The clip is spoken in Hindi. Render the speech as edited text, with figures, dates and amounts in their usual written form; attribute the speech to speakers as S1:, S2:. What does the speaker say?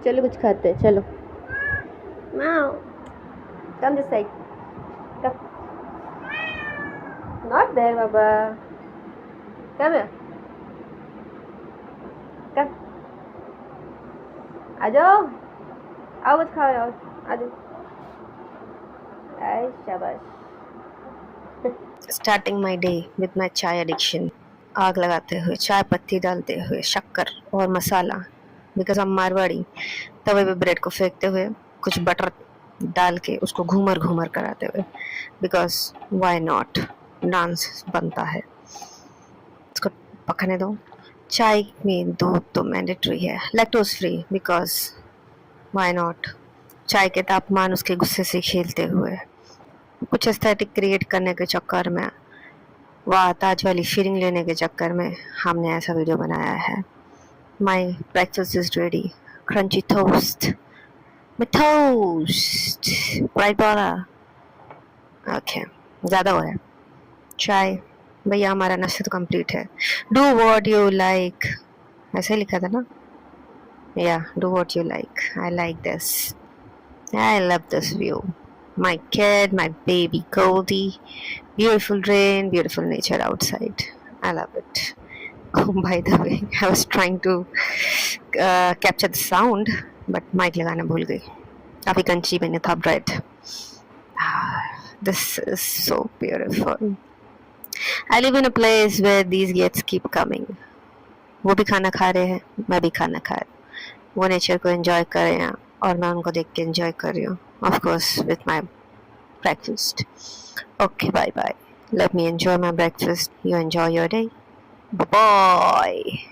S1: चलो कुछ खाते हैं, चलो। Meow. Come this side. Come. Not there, Baba. Come here. Come. आ जाओ। आओ कुछ खाओ, आओ। आ जाओ। आई शाबाश।
S2: Starting my day with my chai addiction. आग लगाते हुए, चाय पत्ती डालते हुए, शक्कर और मसाला, बिकॉज हम मारवाड़ी, तवे पे ब्रेड को फेंकते हुए कुछ बटर डाल के उसको घूमर घूमर कराते हुए, बिकॉज वाई नॉट, डांस बनता है। उसको पकने दो। चाय में दूध तो मैंडेटरी है, lactose free, because why not. चाय के तापमान उसके गुस्से से खेलते हुए, कुछ एस्थेटिक क्रिएट करने के चक्कर में, वाह ताज वाली फीलिंग लेने के चक्कर में हमने ऐसा वीडियो बनाया है। My breakfast is ready, crunchy toast में टोस्ट, राइट वाला। ओके, ज़्यादा हो रहा है। चाय भैया, हमारा नाश्ता तो कंप्लीट है। डू वॉट यू लाइक, ऐसे ही लिखा था ना? या do what you like. I like this, I love this view. My kid, my baby Goldie, beautiful rain, beautiful nature outside. I love it. Oh, by the way, I was trying to capture the sound, but mic लगाना भूल गई। काफी कंची मैंने thumb right. This is so beautiful. I live in a place where these gates keep coming. वो भी खाना खा रहे हैं, मैं भी खाना खा रही हूँ। वो नेचर को एंजॉय कर रहे हैं और मैं उनको देख के एंजॉय कर रही हूँ, of course with my breakfast. Okay, bye bye. Let me enjoy my breakfast. You enjoy your day. Bye bye.